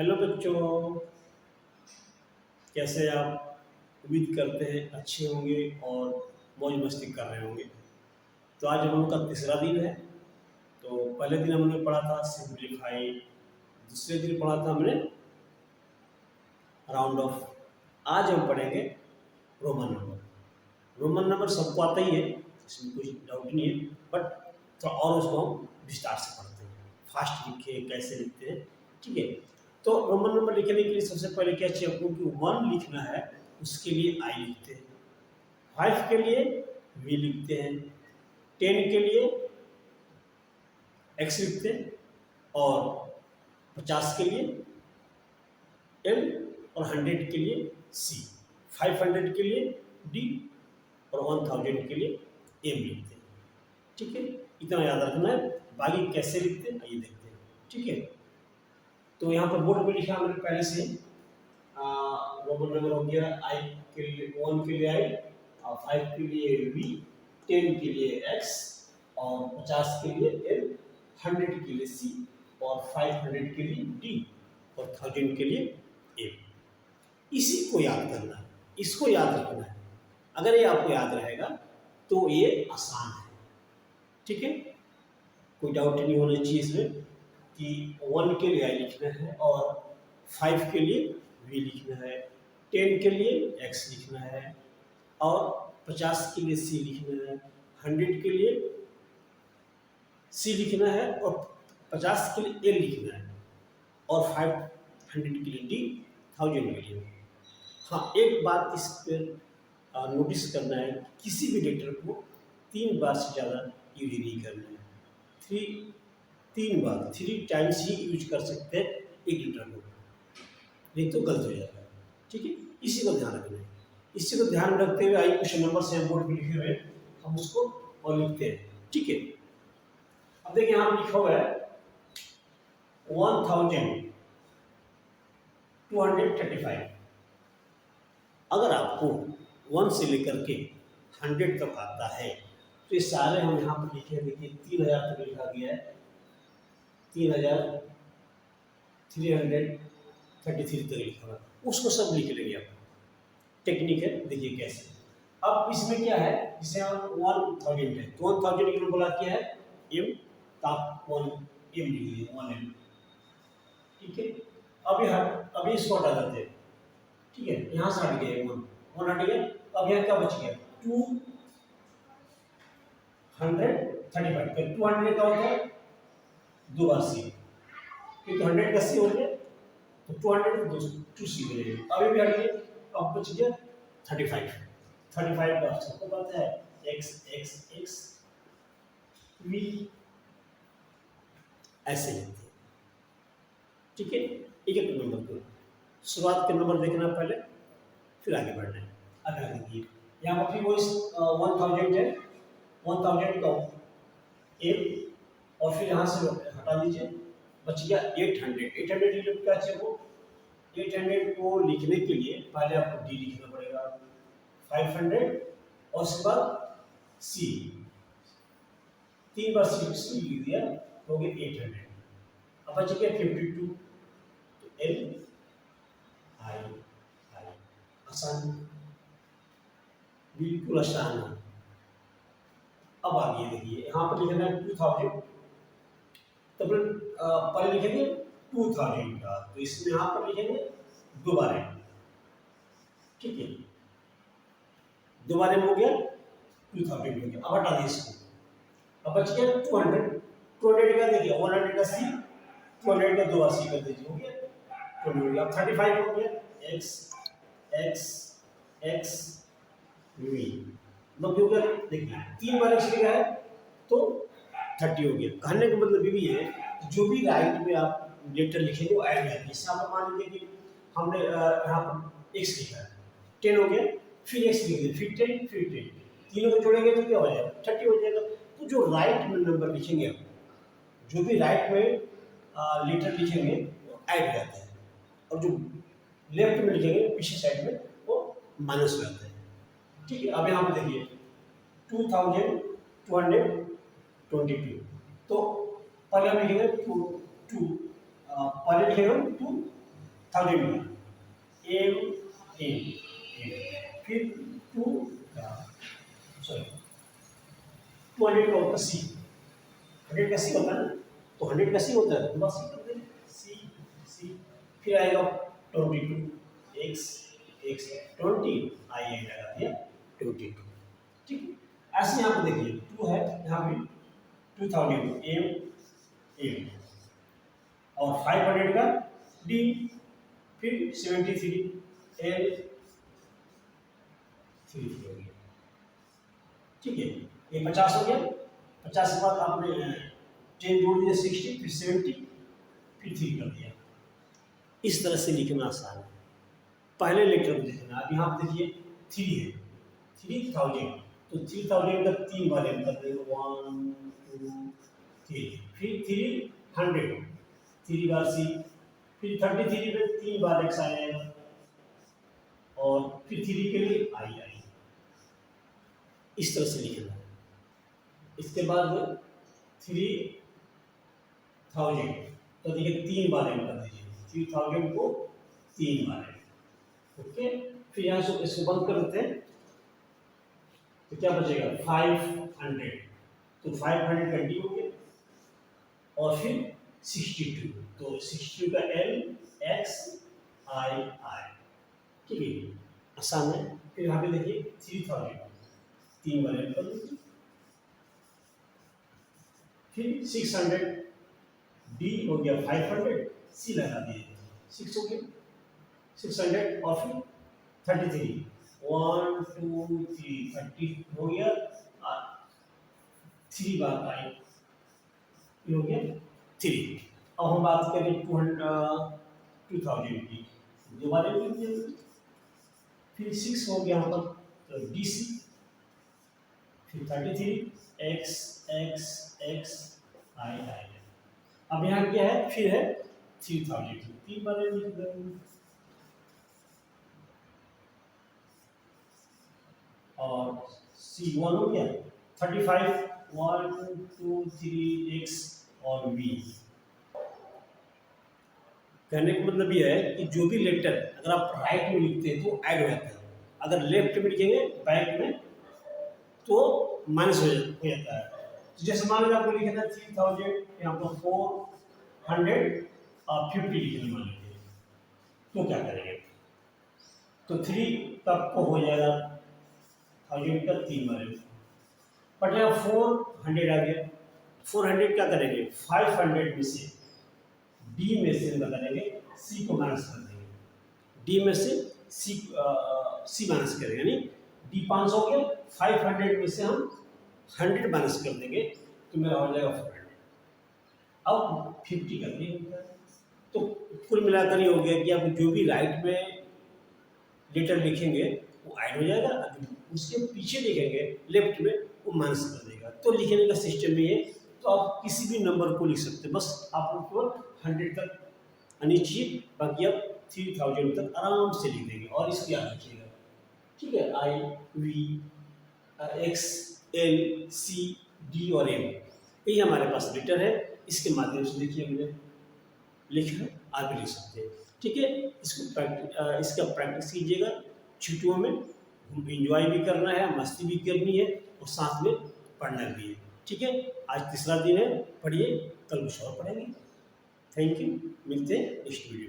Hello बच्चों, कैसे आप? उम्मीद करते हैं अच्छे होंगे और मौज मस्ती कर रहे होंगे। तो आज हम लोग का तीसरा दिन है। तो पहले दिन हमने पढ़ा था सिंप्लीफाई, दूसरे दिन पढ़ा था हमने राउंड ऑफ। आज हम पढ़ेंगे रोमन नंबर। रोमन नंबर सबको आता ही है, इसमें कुछ डाउट नहीं है, बट थोड़ा और उसको हम विस्तार से पढ़ते हैं। फास्ट लिखे कैसे लिखते हैं, ठीक है। तो रोमन नंबर लिखने के लिए सबसे पहले क्या चाहिए आपको कि 1 लिखना है, उसके लिए आई लिखते हैं। 5 के लिए वी लिखते हैं। 10 के लिए एक्स लिखते हैं। और 50 के लिए एल, और 100 के लिए सी, 500 के लिए डी, और 1000 के लिए एम लिखते हैं। ठीक है, इतना याद रखना है। बाकी कैसे लिखते हैं आइए देखते हैं। ठीक है, तो यहाँ पर बोर्ड में लिखा हमने पहले से रोमन नंबर हो गया। आई के लिए 1 के लिए आई, 5 के लिए वी, 10 के लिए एक्स, और 50 के लिए एल, 100 के लिए सी, और 500 के लिए डी, और 1000 के लिए एम। इसी को याद करना है, इसको याद रखना है। अगर ये आपको याद रहेगा तो ये आसान है। ठीक है, कोई डाउट नहीं होना चाहिए इसमें कि 1 के लिए आई लिखना है, और 5 के लिए वी लिखना है, 10 के लिए एक्स लिखना है, और 50 के लिए सी लिखना है, 100 के लिए सी लिखना है, और 50 के लिए एल लिखना है, और 500 के लिए डी, 1000 के लिए। हाँ, एक बात इस पर नोटिस करना है, किसी भी लेटर को 3 बार से ज़्यादा यूज नहीं करना है। 3 बार, 3 टाइम्स ही यूज कर सकते हैं एक लेटर को, नहीं तो गलत हो जाएगा। ठीक है, इसी को ध्यान रखना है। इसी को ध्यान रखते हुए आइए क्वेश्चन नंबर से बोर्ड पर लिखे हुए हम उसको और लिखते हैं। ठीक है, अब देखिए यहाँ पर लिखा हुआ है 1235। अगर आपको 1 से लेकर के 100 तक आता है तो ये सारे हम यहाँ पर लिखे। देखिए 3000 तक लिखा गया है, 3333 तक लिखा हुआ, उसको सब लिख लेंगे आप। टेक्निक है, देखिए कैसे। अब इसमें क्या है, इसे हम 1000 है तो 1000 के बोला क्या है एम, ताप 1 एम लिख लीजिए 1 एम। ठीक है, अभी इसको हटा देते हैं। ठीक है, यहाँ से हट गया 1 हट गया। अब यहाँ क्या बच गया 235। तो 200 का होता है 2 बार सी, क्योंकि 100 का सी हो गया तो 200 2 सी मिलेगा। अभी भी हट गया, अब बच गया 35 का सबको पता है एक्स एक्स एक्स वी, ऐसे लिखते हैं। ठीक है, एक एक नंबर को शुरुआत के नंबर देखना पहले, फिर आगे बढ़ना है। अगर देखिए यहाँ पर भी वो 1000 है, 1000 का एम, और फिर यहाँ से हटा दीजिए, बच गया 800। 800 क्या चाहिए वो 800 को लिखने के लिए पहले आपको डी लिखना पड़ेगा, 500, और उसके बाद सी, 3 बार सी लिख दिया तो हो गया 800। अब बच गया 52, तो एल आई आई। आसान, बिल्कुल आसान है। अब आगे देखिए यहाँ पर लिखना है 2000, तो पहले लिखेंगे 2000 का, तो इसमें यहाँ पर लिखेंगे दोबारा। ठीक है, दोबारा में हो गया 2000 हो गया। अब हटा दिए इसको, अब बच गया 200। 200 का देखिए 100 का सी, 200 का 2 बार सी कर दीजिए, हो गया 200। अब 35 हो गया एक्स एक्स एक्स वी, मतलब हो गया। देखिए 3 बार एक्स लिखा है तो 30 हो गया। कहने का मतलब ये भी है जो भी राइट में आप लेटर लिखेंगे वो ऐड है। जैसे आप मान लीजिए कि हमने यहाँ पर एक्स लिखा है, 10 हो गया, फिर एक्स लिख दिया, फिर 10, फिर 10, तीनों को जोड़ेंगे तो क्या हो जाएगा 30 हो जाएगा। तो जो राइट में नंबर लिखेंगे आप, जो भी राइट में लेटर लिखेंगे वो ऐड हो जाता है, और जो लेफ्ट में लिखेंगे पीछे साइड में वो माइनस हो जाता है। ठीक है, अब यहाँ पे देखिए 2222, तो पहले हम लिखेंगे 2, पहले लिखेंगे हम 2, 1000 का एम एम एम, फिर 200 का होता सी, 100 का सी होता है ना, तो 100 का सी होता है तो बस कर देंगे सी सी। फिर आएगा 22 एक्स एक्स 20 आई लगा दिया 22, ठीक है। ऐसे यहाँ पे देखिए 2 है, यहाँ पे 2000 एम एम और 500 का डी, फिर 73 एल 3 हो गया, ठीक है। ये 50 हो गया, 50 के बाद आपने 10 जोड़ दिया 60, फिर 70, फिर 3 कर दिया। इस तरह से लिखना आसान है। पहले लेटर को देखना, अब यहाँ पे देखिए 3 है, 3000, तो 3000 का 3 बार एम कर देंगे 1 2 3, फिर 300 3 बार सी, फिर 33 में 3 बार एक्स आएगा और फिर 3 के लिए आई आई, इस तरह से लिखना है। इसके बाद 3000 तो देखिए 3 बार एम कर दीजिए, 3000 को 3 बार एम, ओके। फिर यहाँ से इसको बंद कर देते हैं, तो क्या बचेगा 500, तो 500 का डी हो गया और फिर 62, तो 62 का एल एक्स आई आई, ठीक है, आसान है। फिर यहाँ पे देखिए 3000 3 बार एम कर दीजिए, फिर 600 डी हो गया 500, सी लगा दिए 6 हो गया 600 और फिर 33 1 2 3 30 हो गया, 3 बार आई हो गया 3। अब हम बात करें 2000 की, दोबारा लिख दिया, फिर 6 हो गया यहाँ पर तो डी सी, फिर 33 एक्स एक्स एक्स आई आई। अब यहाँ क्या है, फिर है 3000, 3 बार लिख देंगे और C1 हो गया 35 1 2 3 एक्स और V। कहने का मतलब ये है कि जो भी लेटर अगर आप राइट में लिखते हैं तो ऐड हो जाता है, अगर लेफ्ट में लिखेंगे बैक में तो माइनस हो जाता है। तो जैसे मान लीजिए आपको लिखना 3000 यहाँ पर 450 लिखना मान लीजिए, तो क्या करेंगे, तो 3 तक को हो जाएगा 1000 का 3 बार, बट यहाँ 400 आ गया, 400 क्या करेंगे 500 में से डी में से करेंगे सी को माइनस कर देंगे, डी में से सी माइनस करेंगे, यानी डी 500 हो गया, 500 में से हम 100 माइनस कर देंगे तो मेरा हो जाएगा 400। अब 50 कर देंगे, तो कुल मिलाकर ये हो गया कि आप जो भी राइट में लेटर लिखेंगे वो ऐड हो जाएगा, उसके पीछे लिखेंगे लेफ्ट में वो माइनस कर देगा। तो लिखने का सिस्टम ये है, तो आप किसी भी नंबर को लिख सकते हैं, बस आप केवल 100 तक आनी चाहिए, बाकी आप 3000 तक आराम से लिख देंगे और इसको याद रखिएगा, ठीक है। I V X L C D और एम, यही हमारे पास लेटर है, इसके माध्यम से देखिए हमने लिखा, आप भी लिख सकते हैं, ठीक है। इसका प्रैक्टिस कीजिएगा, छुट्टियों में एंजॉय भी करना है, मस्ती भी करनी है और साथ में पढ़ना भी है, ठीक है। आज तीसरा दिन है, पढ़िए, कल कुछ और पढ़ेंगे। थैंक यू, मिलते हैं नेक्स्ट वीडियो में।